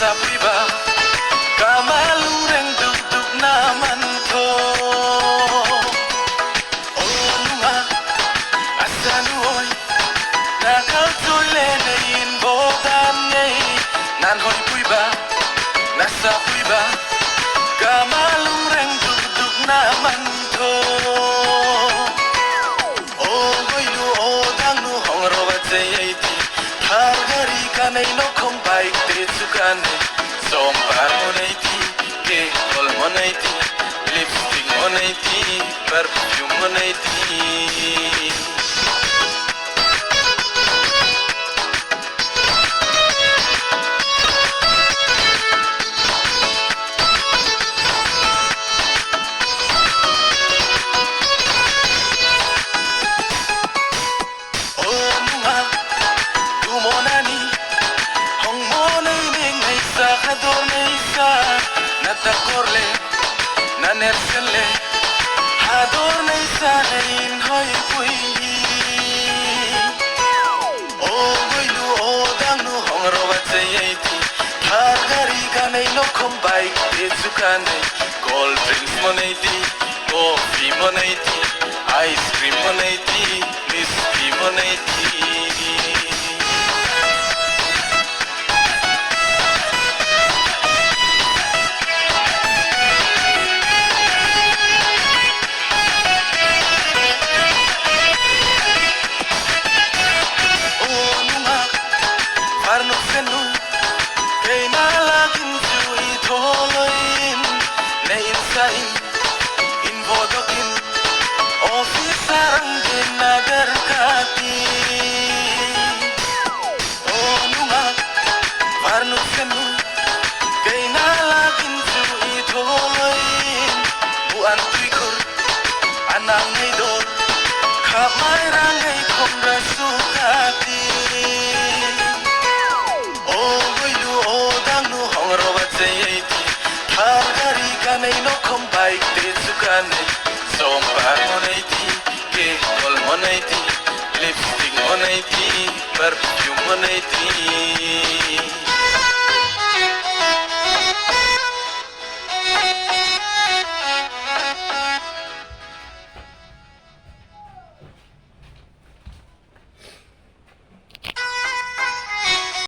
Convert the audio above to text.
sapiba kamalureng duk naman ko onuma asanuoy nakaltule na inbodan ngay nanhoy puiba nasa puiba kamalureng duk naman ko ogoynu odangnu hongrobat sayati hargari kanay no kong baik te tsukane sompar monaiti ke kol monaiti lipstick monaiti perfume monaiti Natakorle, nanersenle, hadorne sahin hoy pui. Ogoynu odangnu hongrobat sayati, hargari kanay no kombay tetsukane. Cold drinks monaiti, coffee monaiti, ice cream monaiti, whiskey monaiti. Invodokin ofisarang dinagarkati onunga parnusenu kay nalagin su itoloyin buan tuikur anang ngaydor kamay rangay kong rasukati ogoynu odangnu hongrobat sayati hargari kanay no kong baik tetsukane sompar monaiti ke kol monaiti lipstick monaiti perfume monaiti